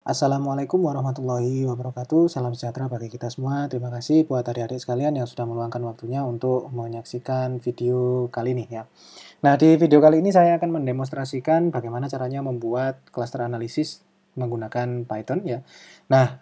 Assalamualaikum warahmatullahi wabarakatuh. Salam sejahtera bagi kita semua. Terima kasih buat adik-adik sekalian yang sudah meluangkan waktunya untuk menyaksikan video kali ini ya. Nah, di video kali ini saya akan mendemonstrasikan bagaimana caranya membuat cluster analisis menggunakan Python ya. Nah,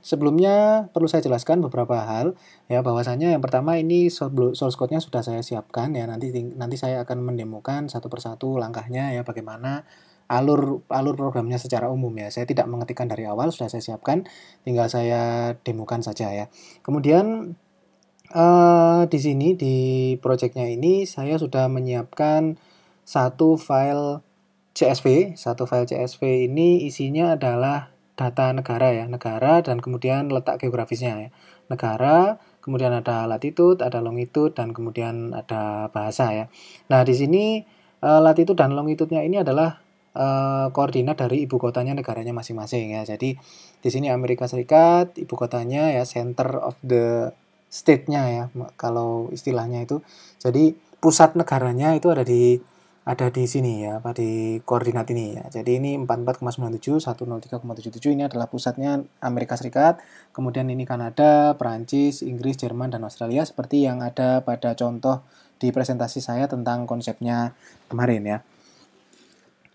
sebelumnya perlu saya jelaskan beberapa hal ya, bahwasanya yang pertama ini source code-nya sudah saya siapkan ya. Nanti saya akan mendemokan satu persatu langkahnya ya, bagaimana alur alur programnya secara umum ya. Saya tidak mengetikkan dari awal, sudah saya siapkan, tinggal saya demokan saja ya. Kemudian di sini di project-nya ini saya sudah menyiapkan satu file CSV. Satu file CSV ini isinya adalah data negara ya, negara dan kemudian letak geografisnya ya. Negara, kemudian ada latitude, ada longitude, dan kemudian ada bahasa ya. Nah, di sini latitude dan longitude-nya ini adalah koordinat dari ibu kotanya negaranya masing-masing ya. Jadi di sini Amerika Serikat, ibu kotanya ya, center of the state-nya ya, kalau istilahnya itu. Jadi pusat negaranya itu ada di sini ya, di koordinat ini ya. Jadi ini 44,97, 103,77 ini adalah pusatnya Amerika Serikat. Kemudian ini Kanada, Perancis, Inggris, Jerman, dan Australia seperti yang ada pada contoh di presentasi saya tentang konsepnya kemarin ya.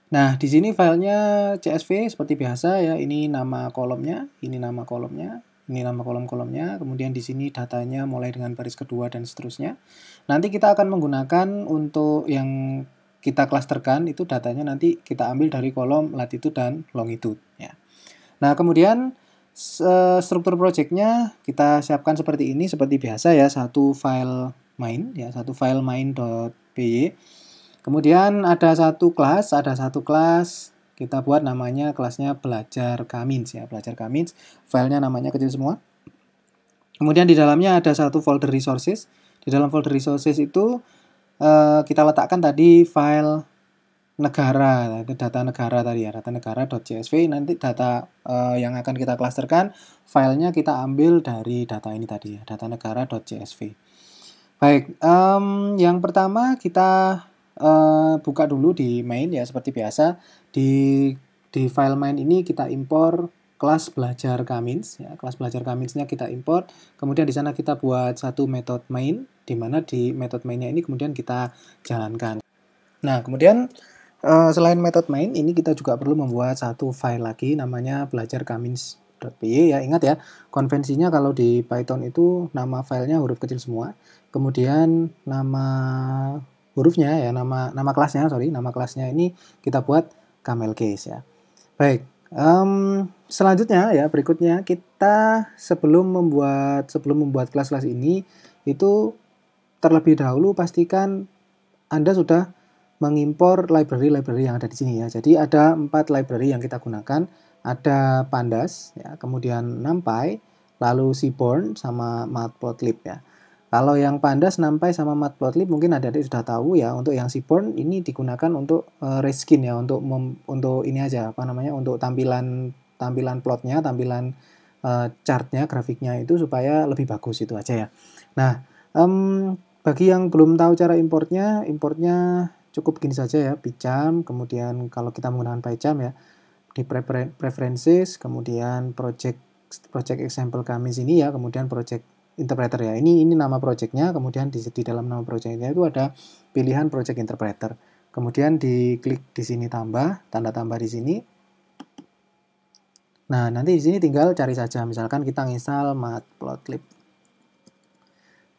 Nah, di sini filenya CSV seperti biasa ya. Ini nama kolomnya, ini nama kolomnya, ini nama kolom-kolomnya. Kemudian di sini datanya mulai dengan baris kedua dan seterusnya. Nanti kita akan menggunakan untuk yang kita klasterkan itu datanya nanti kita ambil dari kolom latitude dan longitude ya. Nah, kemudian struktur projectnya kita siapkan seperti ini, seperti biasa ya, satu file main ya, satu file main.py. Kemudian ada satu kelas kita buat namanya kelasnya belajar Kamins ya, belajar Kamins. Filenya namanya kecil semua. Kemudian di dalamnya ada satu folder resources. Di dalam folder resources itu kita letakkan tadi file negara, data negara tadi ya, data negara.csv. Nanti data yang akan kita klasterkan, filenya kita ambil dari data ini tadi ya, data negara.csv. Baik, yang pertama kita buka dulu di main ya, seperti biasa. Di file main ini kita impor kelas belajar Kamins ya, kelas belajar Kaminsnya kita import. Kemudian di sana kita buat satu method main, di mana di method mainnya ini kemudian kita jalankan. Nah, kemudian selain method main ini kita juga perlu membuat satu file lagi namanya belajar kamins.py ya. Ingat ya, konvensinya kalau di Python itu nama filenya huruf kecil semua. Kemudian nama hurufnya ya, nama kelasnya ini kita buat camel case ya. Baik, selanjutnya ya, berikutnya kita sebelum membuat kelas-kelas ini itu terlebih dahulu pastikan Anda sudah mengimpor library-library yang ada di sini ya. Jadi ada 4 library yang kita gunakan. Ada Pandas ya, kemudian NumPy, lalu Seaborn sama Matplotlib ya. Kalau yang Pandas, NumPy sama Matplotlib mungkin adik-adik sudah tahu ya. Untuk yang Seaborn ini digunakan untuk reskin ya, untuk ini aja, untuk tampilan plotnya, tampilan chartnya, grafiknya itu supaya lebih bagus, itu aja ya. Nah, bagi yang belum tahu cara importnya cukup gini saja ya, PyCharm, kemudian kalau kita menggunakan PyCharm ya, di preferences, kemudian project example kami sini ya, kemudian project interpreter ya. Ini nama projectnya, kemudian di dalam nama projectnya itu ada pilihan project interpreter. Kemudian diklik di sini tambah, tanda tambah di sini. Nah, nanti di sini tinggal cari saja, misalkan kita nginstal Matplotlib.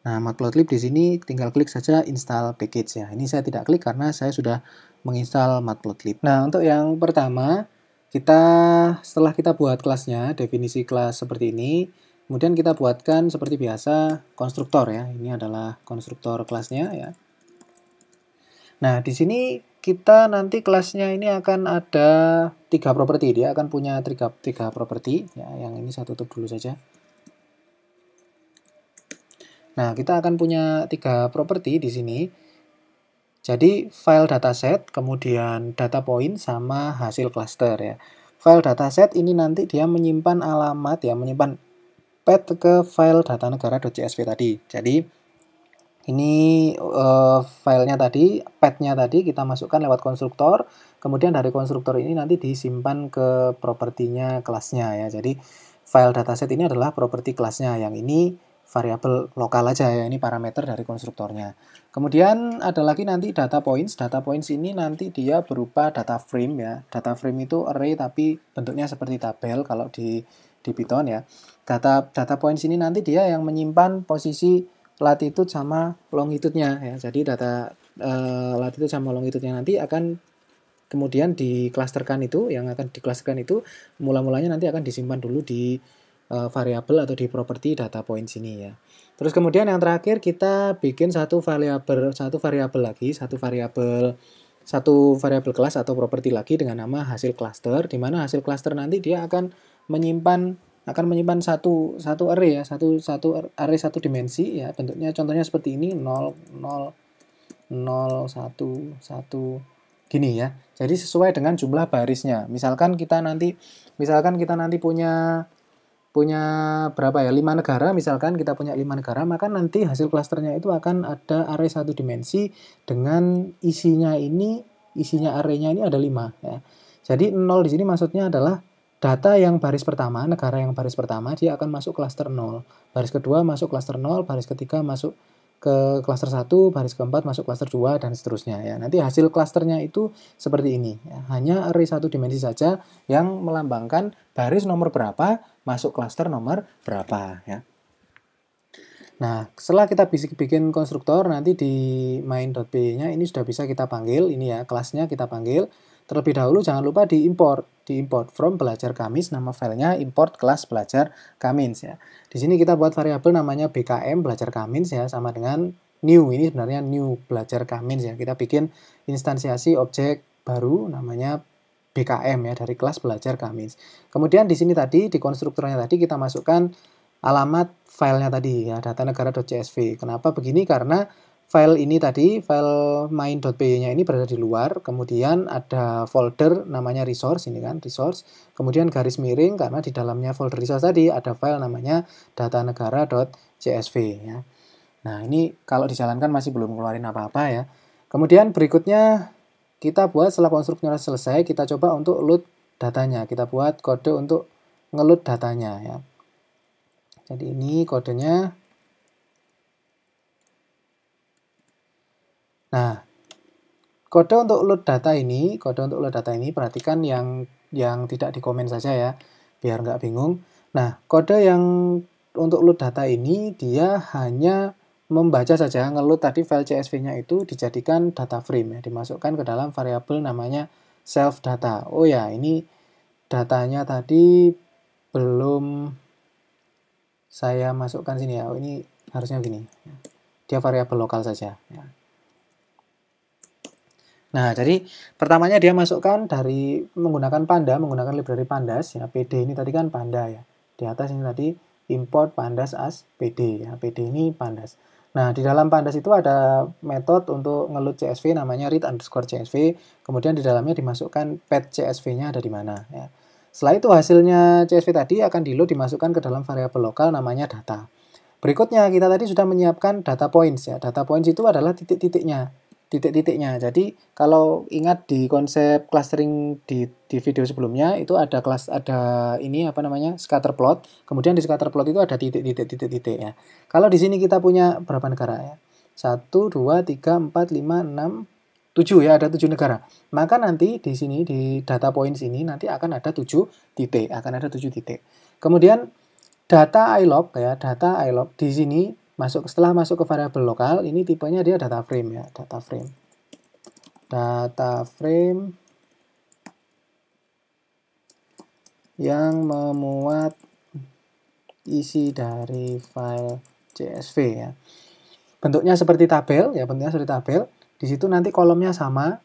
Nah, Matplotlib di sini tinggal klik saja install package ya. Ini saya tidak klik karena saya sudah menginstal Matplotlib. Nah, untuk yang pertama, setelah kita buat kelasnya, definisi kelas seperti ini, kemudian kita buatkan seperti biasa konstruktor ya. Ini adalah konstruktor kelasnya ya. Nah, di sini kita nanti kelasnya ini akan ada 3 properti. Dia akan punya 3 properti ya. Yang ini saya tutup dulu saja. Nah, kita akan punya 3 properti di sini. Jadi file dataset, kemudian data point, sama hasil cluster ya. File dataset ini nanti dia menyimpan alamat ya, menyimpan path ke file data negara.csv tadi. Jadi Ini filenya tadi, path-nya tadi kita masukkan lewat konstruktor, kemudian dari konstruktor ini nanti disimpan ke propertinya kelasnya ya. Jadi file dataset ini adalah properti kelasnya, yang ini variabel lokal aja ya, ini parameter dari konstruktornya. Kemudian ada lagi nanti data points. Data points ini nanti dia berupa data frame ya. Data frame itu array tapi bentuknya seperti tabel kalau di Python ya. Data points ini nanti dia yang menyimpan posisi latitude sama longitude-nya ya. Jadi data latitude sama longitude-nya nanti akan kemudian diklasterkan, itu yang akan diklasterkan itu mula-mulanya nanti akan disimpan dulu di variabel atau di properti data point sini ya. Terus kemudian yang terakhir kita bikin satu variabel lagi, satu variabel kelas atau properti lagi dengan nama hasil cluster, di mana hasil cluster nanti dia akan menyimpan satu array ya, satu array satu dimensi ya, bentuknya contohnya seperti ini 0 0 0 1 1 gini ya. Jadi sesuai dengan jumlah barisnya. Misalkan kita nanti punya berapa ya? 5 negara, misalkan kita punya 5 negara, maka nanti hasil klasternya itu akan ada array satu dimensi dengan isinya arraynya ini ada 5 ya. Jadi 0 di sini maksudnya adalah data yang baris pertama, negara yang baris pertama dia akan masuk klaster 0. Baris kedua masuk klaster 0, baris ketiga masuk ke klaster 1, baris keempat masuk klaster 2 dan seterusnya ya. Nanti hasil klasternya itu seperti ini ya. Hanya array satu dimensi saja yang melambangkan baris nomor berapa masuk klaster nomor berapa ya. Nah, setelah kita bikin konstruktor, nanti di main.py-nya ini sudah bisa kita panggil, ini ya, kelasnya kita panggil. Terlebih dahulu jangan lupa diimport from belajar Kamis, nama filenya import kelas belajar Kamis ya. Di sini kita buat variabel namanya BKM belajar Kamis ya, sama dengan new, ini sebenarnya new belajar Kamis ya. Kita bikin instansiasi objek baru namanya BKM ya, dari kelas belajar Kamis. Kemudian di sini tadi di konstruktornya tadi kita masukkan alamat filenya tadi ya, datanegara.csv. Kenapa begini? Karena file ini tadi, file main.py-nya ini berada di luar, kemudian ada folder namanya resource, ini kan resource, kemudian garis miring karena di dalamnya folder resource tadi ada file namanya datanegara.csv ya. Nah, ini kalau dijalankan masih belum ngeluarin apa-apa ya. Kemudian berikutnya kita buat setelah konstruktornya selesai, kita coba untuk load datanya. Kita buat kode untuk ngeload datanya ya. Jadi ini kodenya. Nah, kode untuk load data ini perhatikan yang tidak dikomen saja ya, biar nggak bingung. Nah, kode yang untuk load data ini dia hanya membaca saja, ngeload tadi file CSV-nya itu dijadikan data frame ya, dimasukkan ke dalam variabel namanya self data. Oh ya, ini datanya tadi belum saya masukkan sini ya. Oh, ini harusnya gini. Dia variabel lokal saja ya. Nah, jadi pertamanya dia masukkan dari menggunakan library pandas ya. PD ini tadi kan panda ya. Di atas ini tadi import pandas as PD ya. PD ini pandas. Nah, di dalam pandas itu ada metode untuk ngeload CSV namanya read_CSV. Kemudian di dalamnya dimasukkan path CSV-nya ada di mana ya. Setelah itu hasilnya CSV tadi akan di-load dimasukkan ke dalam variabel lokal namanya data. Berikutnya kita tadi sudah menyiapkan data points ya. Data points itu adalah titik-titiknya. Jadi kalau ingat di konsep clustering di video sebelumnya itu ada ini apa namanya scatter plot. Kemudian di scatter plot itu ada titik ya. Kalau di sini kita punya berapa negara ya? 1 2 3 4 5 6 7 ya, ada 7 negara. Maka nanti di sini di data points ini nanti akan ada 7 titik, Kemudian data ilog ya, di sini setelah masuk ke variabel lokal, ini tipenya dia data frame ya, data frame yang memuat isi dari file CSV ya. Bentuknya seperti tabel ya, Di situ nanti kolomnya sama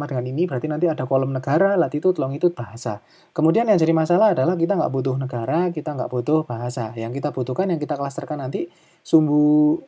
dengan ini, berarti nanti ada kolom negara, latitude, longitude, bahasa. Kemudian yang jadi masalah adalah kita nggak butuh negara, kita nggak butuh bahasa. Yang kita butuhkan, yang kita klasterkan nanti sumbu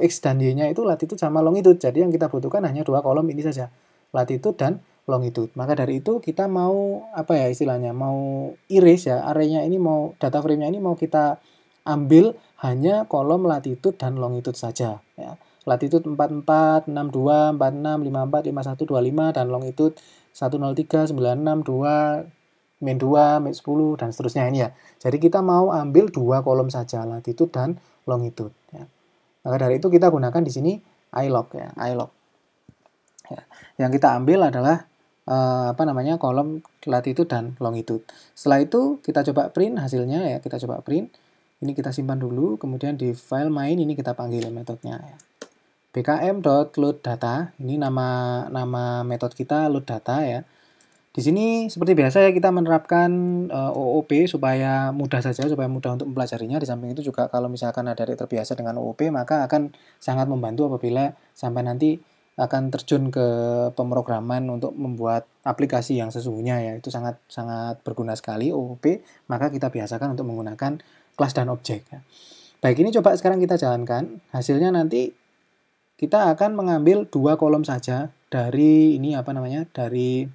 X dan Y-nya itu latitude sama longitude. Jadi yang kita butuhkan hanya 2 kolom ini saja, latitude dan longitude. Maka dari itu kita mau apa ya istilahnya, mau iris ya, arraynya ini data frame-nya ini mau kita ambil hanya kolom latitude dan longitude saja ya. Latitude 44, 62, 46, 54, 51, 25 dan longitude 103, 96, 2, min 2, min 10 dan seterusnya ini ya. Jadi kita mau ambil 2 kolom saja, latitude dan longitude ya. Maka dari itu kita gunakan di sini ilog ya, ilog. Ya. Yang kita ambil adalah kolom latitude dan longitude. Setelah itu kita coba print hasilnya ya, kita coba print. Ini kita simpan dulu, kemudian di file main ini kita panggil metodenya ya. bkm.loaddata, ini nama metode kita load data ya. Di sini seperti biasa ya kita menerapkan OOP supaya mudah saja, supaya mudah untuk mempelajarinya. Di samping itu juga kalau misalkan ada yang terbiasa dengan OOP, maka akan sangat membantu apabila sampai nanti akan terjun ke pemrograman untuk membuat aplikasi yang sesungguhnya ya. Itu sangat berguna sekali OOP, maka kita biasakan untuk menggunakan kelas dan objek ya. Baik, ini coba sekarang kita jalankan. Hasilnya nanti kita akan mengambil 2 kolom saja dari ini dari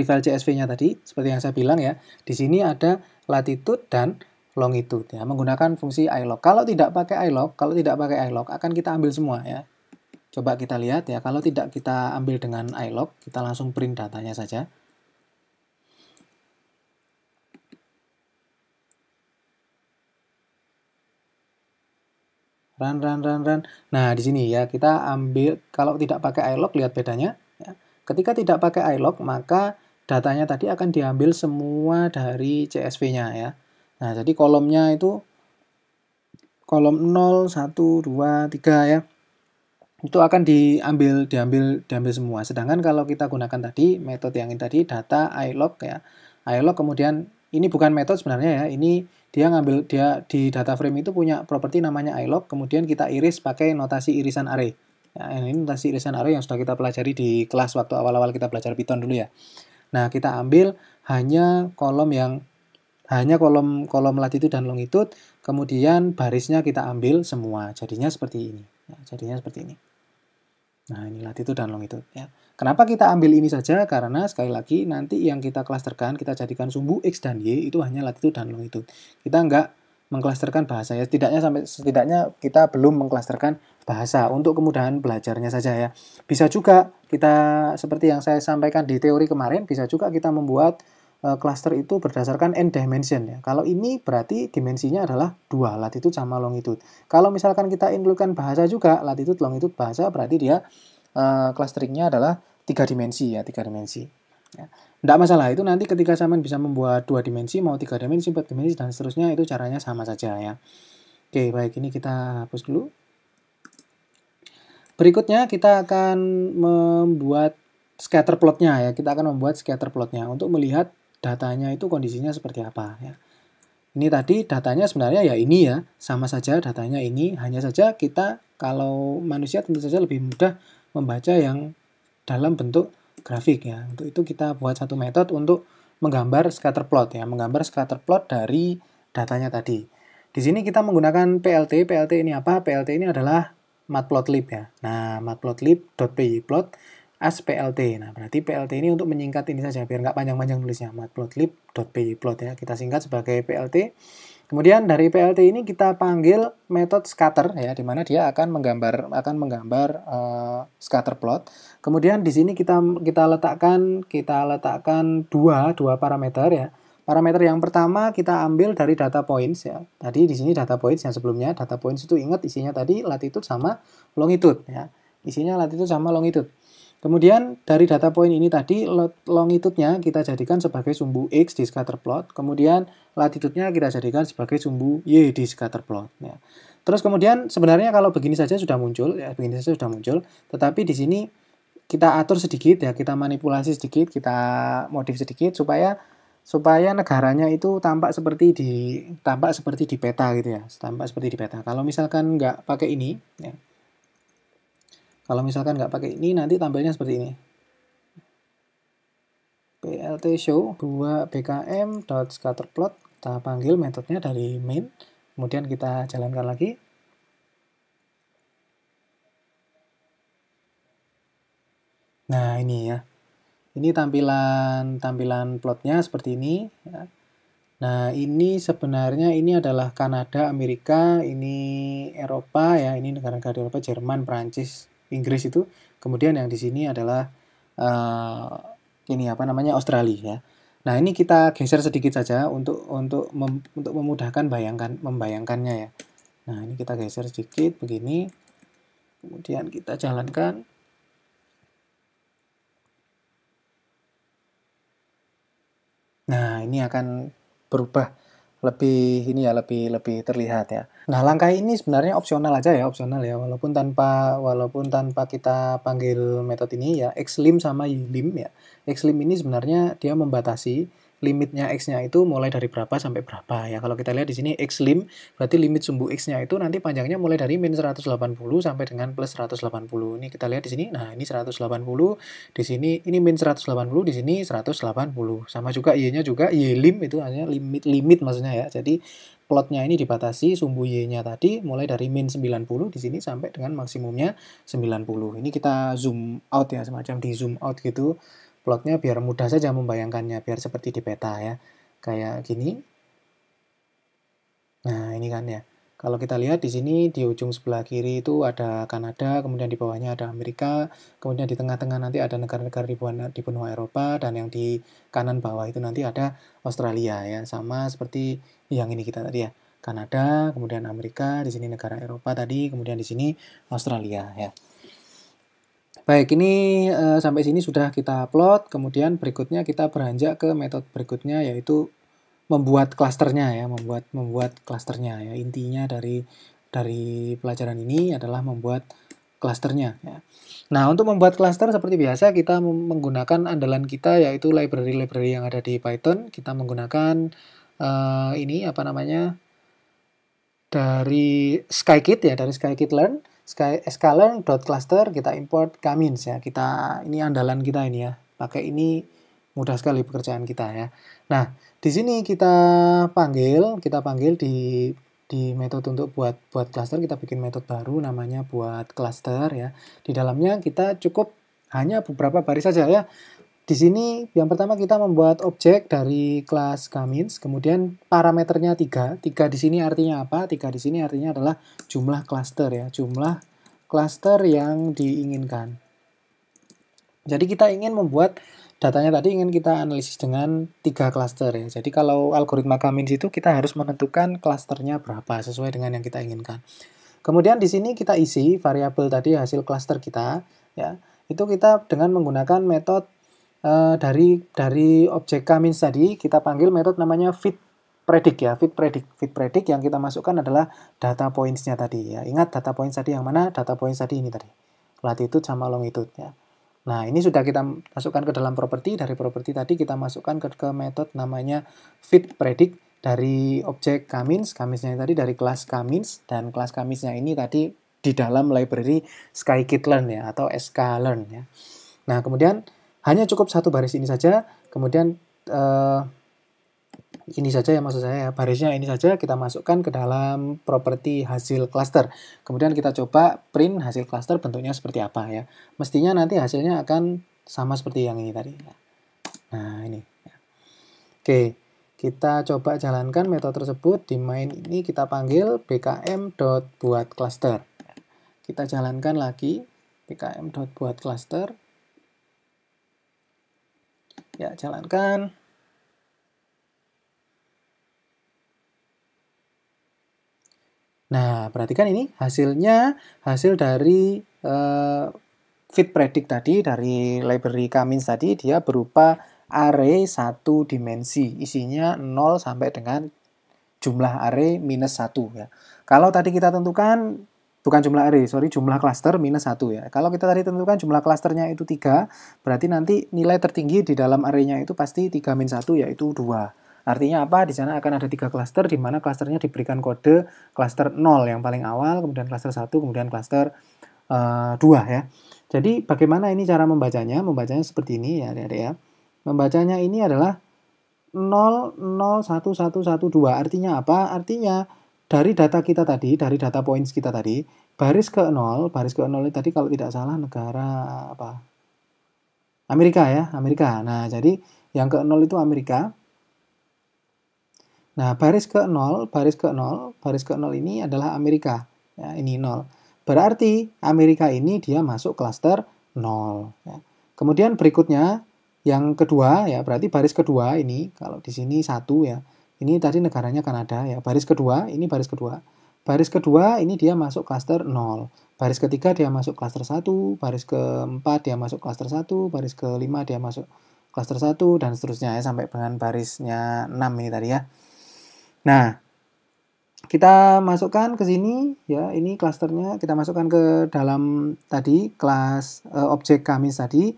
file CSV-nya tadi, seperti yang saya bilang ya. Di sini ada latitude dan longitude ya, menggunakan fungsi ilog. Kalau tidak pakai ilog akan kita ambil semua ya. Coba kita lihat ya, kalau tidak kita ambil dengan ilog, kita langsung print datanya saja. Run. Nah, di sini ya kita ambil, kalau tidak pakai ilog, lihat bedanya. Ya. Ketika tidak pakai ilog, maka datanya tadi akan diambil semua dari CSV-nya ya. Nah, jadi kolomnya itu kolom 0, 1, 2, 3 ya. Itu akan diambil semua. Sedangkan kalau kita gunakan tadi metode yang ini tadi data ilog ya. Ilog kemudian ini bukan metode sebenarnya ya. Ini dia di data frame itu punya properti namanya ilog, kemudian kita iris pakai notasi irisan array. Ya, ini notasi irisan array yang sudah kita pelajari di kelas waktu awal-awal kita belajar Python dulu ya. Nah, kita ambil hanya kolom latitude dan longitude, kemudian barisnya kita ambil semua. Jadinya seperti ini. Ya, jadinya seperti ini. Nah, ini latitude dan longitude ya. Kenapa kita ambil ini saja? Karena sekali lagi nanti yang kita klasterkan, kita jadikan sumbu X dan Y itu hanya latitude dan longitude. Kita nggak mengklasterkan bahasa ya. Setidaknya kita belum mengklasterkan bahasa untuk kemudahan belajarnya saja ya. Bisa juga kita seperti yang saya sampaikan di teori kemarin, bisa juga kita membuat cluster itu berdasarkan n dimension ya. Kalau ini berarti dimensinya adalah 2, latitude sama longitude. Kalau misalkan kita include-kan bahasa juga, latitude, longitude, bahasa, berarti dia clusteringnya adalah 3 dimensi ya, 3 dimensi. Ya. Tidak masalah, itu nanti ketika Saman bisa membuat 2 dimensi, mau 3 dimensi, 4 dimensi, dan seterusnya, itu caranya sama saja ya. Oke, baik, ini kita hapus dulu. Berikutnya kita akan membuat scatter plotnya ya. Kita akan membuat scatter plotnya untuk melihat datanya itu kondisinya seperti apa ya. Ini tadi datanya sebenarnya ya ini ya, sama saja datanya ini, hanya saja kita kalau manusia tentu saja lebih mudah membaca yang dalam bentuk grafik ya. Untuk itu kita buat satu metode untuk menggambar scatter plot ya, menggambar scatter plot dari datanya tadi. Di sini kita menggunakan PLT. PLT ini apa? PLT ini adalah matplotlib ya. Nah, matplotlib.pyplot as PLT. Nah, berarti PLT ini untuk menyingkat ini saja, biar nggak panjang-panjang tulisnya. Matplotlib.pyplot ya, kita singkat sebagai PLT. Kemudian dari PLT ini kita panggil metode scatter ya, di mana dia akan menggambar scatter plot. Kemudian di sini kita letakkan dua parameter ya. Parameter yang pertama kita ambil dari data points ya. Tadi di sini data points yang sebelumnya, data points itu ingat isinya tadi latitude sama longitude ya. Isinya latitude sama longitude. Kemudian dari data point ini tadi longitude-nya kita jadikan sebagai sumbu X di scatter plot. Kemudian latitude-nya kita jadikan sebagai sumbu Y di scatter plot ya. Terus kemudian sebenarnya kalau begini saja sudah muncul ya, tetapi di sini kita atur sedikit ya, kita manipulasi sedikit, kita modif sedikit supaya negaranya itu tampak seperti di peta gitu ya, tampak seperti di peta. Kalau misalkan nggak pakai ini ya, nanti tampilnya seperti ini. PLT show 2 bkm.scatterplot, kita panggil metodenya dari main, kemudian kita jalankan lagi. Nah, ini ya. Ini tampilan plotnya seperti ini ya. Nah, ini sebenarnya ini adalah Kanada, Amerika, ini Eropa ya, ini negara-negara di Eropa, Jerman, Prancis, Inggris itu. Kemudian yang di sini adalah uh, ini apa namanya Australia ya. Nah, ini kita geser sedikit saja untuk memudahkan membayangkannya ya. Nah, ini kita geser sedikit begini. Kemudian kita jalankan. Nah, ini akan berubah lebih ini ya, lebih terlihat ya. Nah, langkah ini sebenarnya opsional aja ya, opsional ya, walaupun tanpa kita panggil metode ini ya, xlim sama ylim ya. Xlim ini sebenarnya dia membatasi limitnya x-nya itu mulai dari berapa sampai berapa ya. Kalau kita lihat di sini xlim berarti limit sumbu x-nya itu nanti panjangnya mulai dari min 180 sampai dengan plus 180. Ini kita lihat di sini. Nah, ini 180, di sini ini min 180, di sini 180. Sama juga y-nya juga y-lim itu hanya limit maksudnya ya. Jadi plotnya ini dibatasi sumbu y-nya tadi mulai dari min 90 di sini sampai dengan maksimumnya 90. Ini kita zoom out ya, semacam di zoom out gitu plotnya biar mudah saja membayangkannya, biar seperti di peta ya. Kayak gini. Nah, ini kan ya. Kalau kita lihat di sini di ujung sebelah kiri itu ada Kanada, kemudian di bawahnya ada Amerika, kemudian di tengah-tengah nanti ada negara-negara di benua Eropa, dan yang di kanan bawah itu nanti ada Australia ya, sama seperti yang ini kita tadi ya. Kanada, kemudian Amerika, di sini negara Eropa tadi, kemudian di sini Australia ya. Baik, ini sampai sini sudah kita plot, kemudian berikutnya kita beranjak ke metode berikutnya yaitu membuat klasternya ya, membuat klasternya ya. Intinya dari pelajaran ini adalah membuat klasternya ya. Nah, untuk membuat klaster seperti biasa kita menggunakan andalan kita yaitu library-library yang ada di Python. Kita menggunakan ini apa namanya? Dari Skykit ya, dari scikit-learn, sklearn.cluster kita import Kamins ya. Ini andalan kita ini ya. Pakai ini mudah sekali pekerjaan kita ya. Nah, di sini kita panggil di metode untuk buat cluster, kita bikin metode baru namanya buat cluster ya. Di dalamnya kita cukup hanya beberapa baris saja ya. Di sini yang pertama kita membuat objek dari kelas Kamins, kemudian parameternya 3. 3 di sini artinya apa? 3 di sini artinya adalah jumlah cluster ya, jumlah cluster yang diinginkan. Jadi kita ingin membuat datanya tadi ingin kita analisis dengan 3 cluster ya. Jadi kalau algoritma Kamins itu kita harus menentukan clusternya berapa sesuai dengan yang kita inginkan. Kemudian di sini kita isi variabel tadi hasil cluster kita ya. Itu kita dengan menggunakan metode dari objek Kamins tadi kita panggil metode namanya fitPredict ya, fitPredict yang kita masukkan adalah data points-nya tadi ya. Ingat data points tadi yang mana? Data points tadi ini tadi, latitude sama longitude ya. Nah, ini sudah kita masukkan ke dalam properti. Dari properti tadi kita masukkan ke metode namanya fitPredict dari objek Kamins. Kaminsnya tadi dari kelas Kamins, dan kelas Kaminsnya ini tadi di dalam library scikit-learn ya, atau sklearn ya. Nah, kemudian hanya cukup satu baris ini saja, kemudian ini saja ya, maksud saya ya, barisnya ini saja kita masukkan ke dalam properti hasil cluster. Kemudian kita coba print hasil cluster bentuknya seperti apa ya. Mestinya nanti hasilnya akan sama seperti yang ini tadi. Nah, ini. Oke, kita coba jalankan metode tersebut. Di main ini kita panggil bkm.buatCluster. Kita jalankan lagi bkm.buatCluster. Ya, jalankan. Nah, perhatikan ini hasilnya, hasil dari fitPredict tadi, dari library Kamins tadi, dia berupa array 1 dimensi, isinya 0 sampai dengan jumlah array minus 1 ya. Kalau tadi kita tentukan, bukan jumlah array, sorry, jumlah cluster minus 1 ya. Kalau kita tadi tentukan jumlah clusternya itu 3, berarti nanti nilai tertinggi di dalam array-nya itu pasti 3 min 1, yaitu 2. Artinya apa? Di sana akan ada 3 cluster, di mana clusternya diberikan kode cluster 0 yang paling awal, kemudian cluster 1, kemudian cluster 2 ya. Jadi bagaimana ini cara membacanya? Membacanya seperti ini ya adik-adik ya. Membacanya ini adalah 0, 0, 1, 1, 1, 2. Artinya apa? Artinya dari data kita tadi, dari data points kita tadi, baris ke 0 ini tadi kalau tidak salah negara apa? Amerika ya, Amerika. Nah, jadi yang ke 0 itu Amerika. Nah, baris ke 0, baris ke 0, baris ke 0 ini adalah Amerika. Ya, ini 0. Berarti Amerika ini dia masuk klaster 0. Ya. Kemudian berikutnya, yang kedua, ya berarti baris kedua ini, kalau di sini 1 ya, ini tadi negaranya Kanada ya. Baris kedua, ini baris kedua. Baris kedua ini dia masuk klaster 0. Baris ketiga dia masuk klaster 1, baris keempat dia masuk klaster 1, baris kelima dia masuk klaster 1, dan seterusnya ya, sampai dengan barisnya 6 ini tadi ya. Nah, kita masukkan ke sini ya, ini klasternya kita masukkan ke dalam tadi kelas objek kami tadi.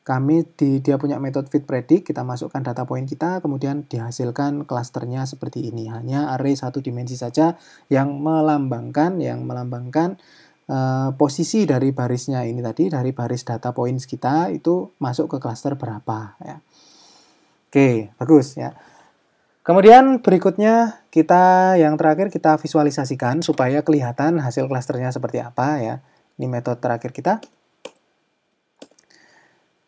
Kami dia punya metode fit predict, kita masukkan data point kita, kemudian dihasilkan klasternya seperti ini. Hanya array satu dimensi saja yang melambangkan posisi dari barisnya ini tadi, dari baris data points kita itu masuk ke klaster berapa ya. Oke, bagus ya. Kemudian berikutnya yang terakhir kita visualisasikan supaya kelihatan hasil klasternya seperti apa ya. Ini metode terakhir kita.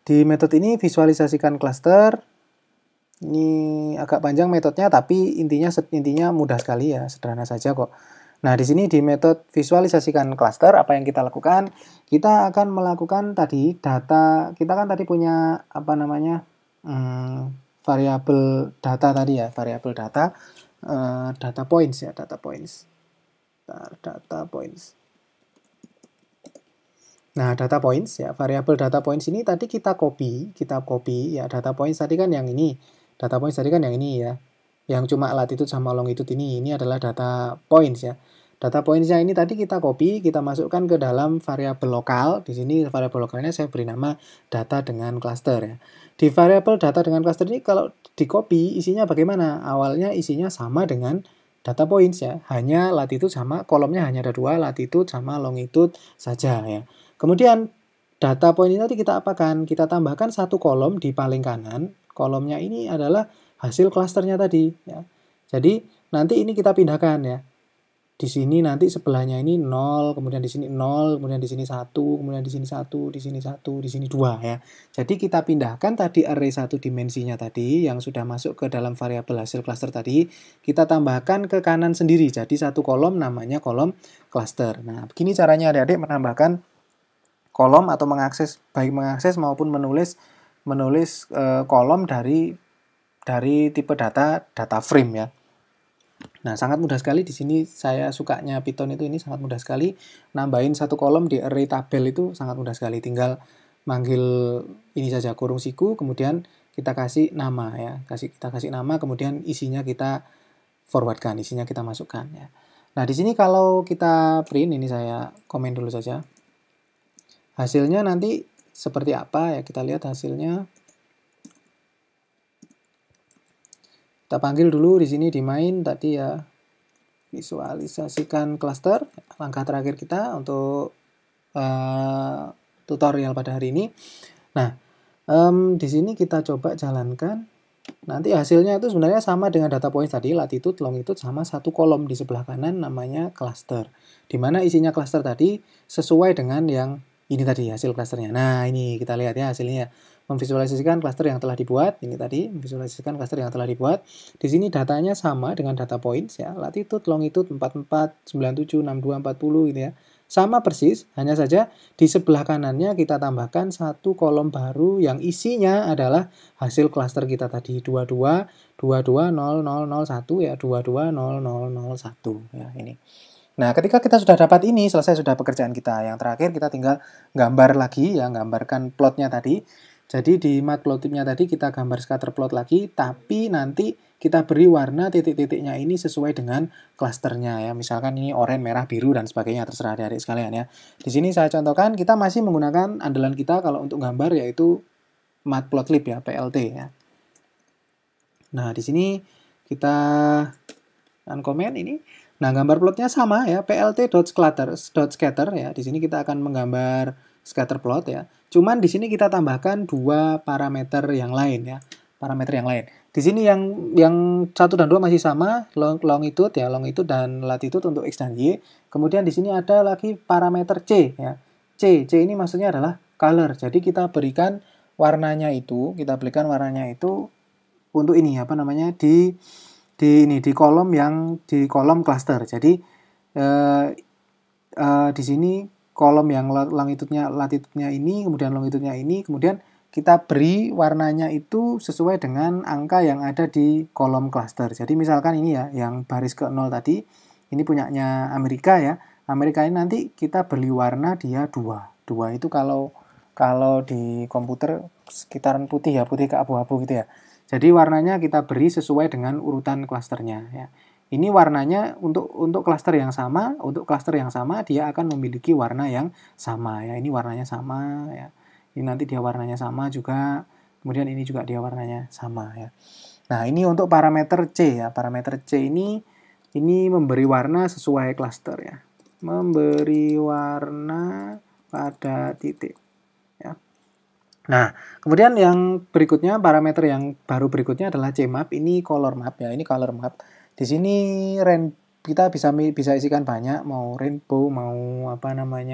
Di metode ini visualisasikan klaster. Ini agak panjang metodenya, tapi intinya mudah sekali ya, sederhana saja kok. Nah, di sini di metode visualisasikan klaster, apa yang kita lakukan? Kita akan melakukan tadi data, kita kan tadi punya variabel data tadi ya, variabel data, data points ya, data points. Nah, data points ya, variabel data points ini tadi kita copy ya, data points tadi kan yang ini. Data points tadi kan yang ini ya. Yang cuma latitude sama longitude ini adalah data points ya. Data points-nya ini tadi kita copy, kita masukkan ke dalam variabel lokal. Di sini variabel lokalnya saya beri nama data dengan cluster ya. Di variabel data dengan cluster ini kalau di copy isinya bagaimana? Awalnya isinya sama dengan data points ya. Hanya latitude sama kolomnya hanya ada 2, latitude sama longitude saja ya. Kemudian data point ini tadi kita apakan? Kita tambahkan satu kolom di paling kanan. Kolomnya ini adalah hasil klasternya tadi ya. Jadi nanti ini kita pindahkan ya. Di sini nanti sebelahnya ini 0, kemudian di sini 0, kemudian di sini 1, kemudian di sini 1, di sini 1, di sini 2 ya. Jadi kita pindahkan tadi array satu dimensinya tadi yang sudah masuk ke dalam variabel hasil cluster tadi, kita tambahkan ke kanan sendiri. Jadi satu kolom namanya kolom cluster. Nah, begini caranya adik-adik menambahkan kolom atau baik mengakses maupun menulis kolom dari tipe data frame ya. Nah, sangat mudah sekali di sini saya sukanya Python itu ini sangat mudah sekali. Nambahin satu kolom di array tabel itu sangat mudah sekali. Tinggal manggil ini saja kurung siku, kemudian kita kasih nama ya. Kita kasih nama, kemudian isinya kita forwardkan, isinya kita masukkan ya. Nah, di sini kalau kita print, ini saya komen dulu saja. Hasilnya nanti seperti apa ya, kita lihat hasilnya. Kita panggil dulu di sini di main tadi ya, visualisasikan cluster, langkah terakhir kita untuk tutorial pada hari ini. Nah, di sini kita coba jalankan. Nanti hasilnya itu sebenarnya sama dengan data points tadi, latitude, longitude, sama satu kolom di sebelah kanan namanya cluster. Dimana isinya cluster tadi sesuai dengan yang ini tadi hasil klasternya. Nah, ini kita lihat ya hasilnya. Memvisualisasikan klaster yang telah dibuat. Ini tadi memvisualisasikan klaster yang telah dibuat. Di sini datanya sama dengan data points ya. Latitude, longitude 44, 97, 62, 40 gitu ya. Sama persis, hanya saja di sebelah kanannya kita tambahkan satu kolom baru yang isinya adalah hasil klaster kita tadi 22 220001 ya, 220001 ya ini. Nah, ketika kita sudah dapat ini, selesai sudah pekerjaan kita. Yang terakhir kita tinggal gambar lagi, ya, gambarkan plotnya tadi. Jadi di matplotlibnya tadi kita gambar scatter plot lagi, tapi nanti kita beri warna titik-titiknya ini sesuai dengan klasternya ya. Misalkan ini oranye, merah, biru, dan sebagainya, terserah adik-adik sekalian ya. Di sini saya contohkan, kita masih menggunakan andalan kita kalau untuk gambar yaitu matplotlib ya, PLT ya. Nah, di sini kita uncomment ini. Nah, gambar plotnya sama ya, plt.scatter ya. Di sini kita akan menggambar scatter plot ya. Cuman di sini kita tambahkan dua parameter yang lain ya. Parameter yang lain. Di sini yang 1 dan 2 masih sama, longitude ya, longitude dan latitude untuk X dan Y. Kemudian di sini ada lagi parameter C ya. C ini maksudnya adalah color. Jadi kita berikan warnanya itu, untuk ini apa namanya di di kolom cluster. Jadi di sini kolom yang latitude-nya ini, kemudian longitude-nya ini, kemudian kita beri warnanya itu sesuai dengan angka yang ada di kolom cluster. Jadi misalkan ini ya, yang baris ke 0 tadi, ini punyanya Amerika ya. Amerika ini nanti kita beri warna dia 2. 2 itu kalau di komputer sekitaran putih ya, putih ke abu-abu gitu ya. Jadi warnanya kita beri sesuai dengan urutan klasternya ya. Ini warnanya untuk klaster yang sama, dia akan memiliki warna yang sama ya. Ini warnanya sama ya. Ini nanti dia warnanya sama juga. Kemudian ini juga dia warnanya sama ya. Nah, ini untuk parameter C ya. Parameter C ini memberi warna sesuai klaster ya. Memberi warna pada titik ya. Nah, kemudian yang berikutnya, parameter yang baru berikutnya adalah CMap. Ini color map ya. Ini color map. Di sini kita bisa isikan banyak, mau rainbow, mau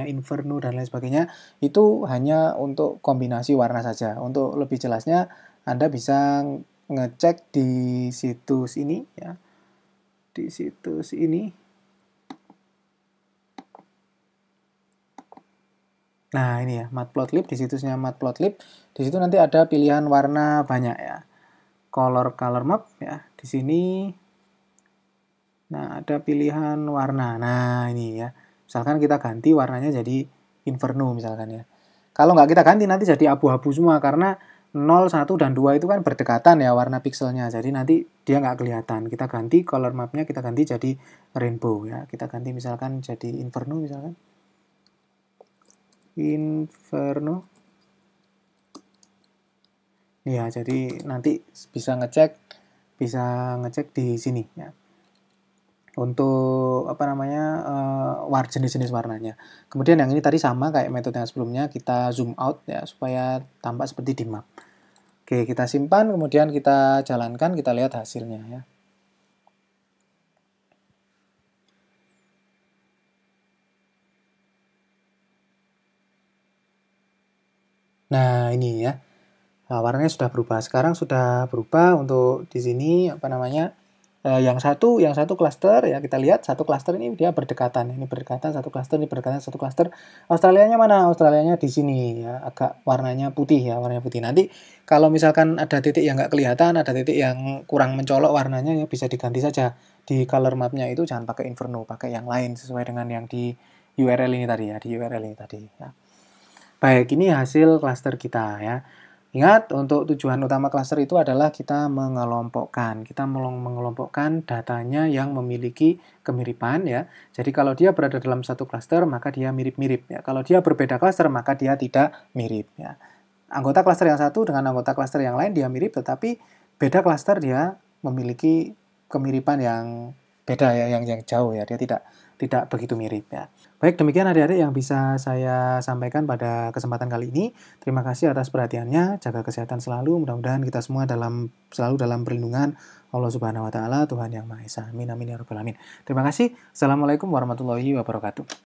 inferno dan lain sebagainya. Itu hanya untuk kombinasi warna saja. Untuk lebih jelasnya Anda bisa ngecek di situs ini ya. Di situs ini. Nah, ini ya, Matplotlib, di situsnya Matplotlib. Di situ nanti ada pilihan warna banyak ya. Color map ya. Di sini nah, ada pilihan warna. Nah, ini ya. Misalkan kita ganti warnanya jadi inferno misalkan ya. Kalau nggak kita ganti nanti jadi abu-abu semua karena 0, 1, dan 2 itu kan berdekatan ya warna pixelnya. Jadi nanti dia nggak kelihatan. Kita ganti color mapnya, kita ganti jadi rainbow ya. Kita ganti misalkan jadi inferno misalkan. Inferno. Ya, jadi nanti bisa ngecek di sini ya. Untuk jenis-jenis warnanya. Kemudian yang ini tadi sama kayak metode yang sebelumnya, kita zoom out ya supaya tampak seperti di map. Oke, kita simpan, kemudian kita jalankan, kita lihat hasilnya ya. Nah, ini ya. Nah, warnanya sudah berubah. Sekarang sudah berubah untuk di sini yang satu klaster ya, kita lihat satu klaster ini dia berdekatan. Ini berdekatan satu klaster, ini berdekatan satu klaster. Australianya mana? Australianya di sini ya, agak warnanya putih ya, warnanya putih. Nanti kalau misalkan ada titik yang nggak kelihatan, ada titik yang kurang mencolok warnanya ya bisa diganti saja. Di color mapnya itu jangan pakai inferno, pakai yang lain sesuai dengan yang di URL ini tadi ya, di URL ini tadi ya. Baik, ini hasil klaster kita ya. Ingat, untuk tujuan utama klaster itu adalah kita mengelompokkan. Kita mengelompokkan datanya yang memiliki kemiripan ya. Jadi kalau dia berada dalam satu klaster, maka dia mirip-mirip ya. Kalau dia berbeda klaster, maka dia tidak mirip ya. Anggota klaster yang satu dengan anggota klaster yang lain dia mirip, tetapi beda klaster dia memiliki kemiripan yang beda ya, yang jauh ya. Dia tidak begitu mirip ya. Baik, demikian adik-adik yang bisa saya sampaikan pada kesempatan kali ini. Terima kasih atas perhatiannya, jaga kesehatan selalu, mudah-mudahan kita semua selalu dalam perlindungan Allah Subhanahu wa taala, Tuhan Yang Maha Esa. Amin amin ya rabbal alamin. Terima kasih. Assalamualaikum warahmatullahi wabarakatuh.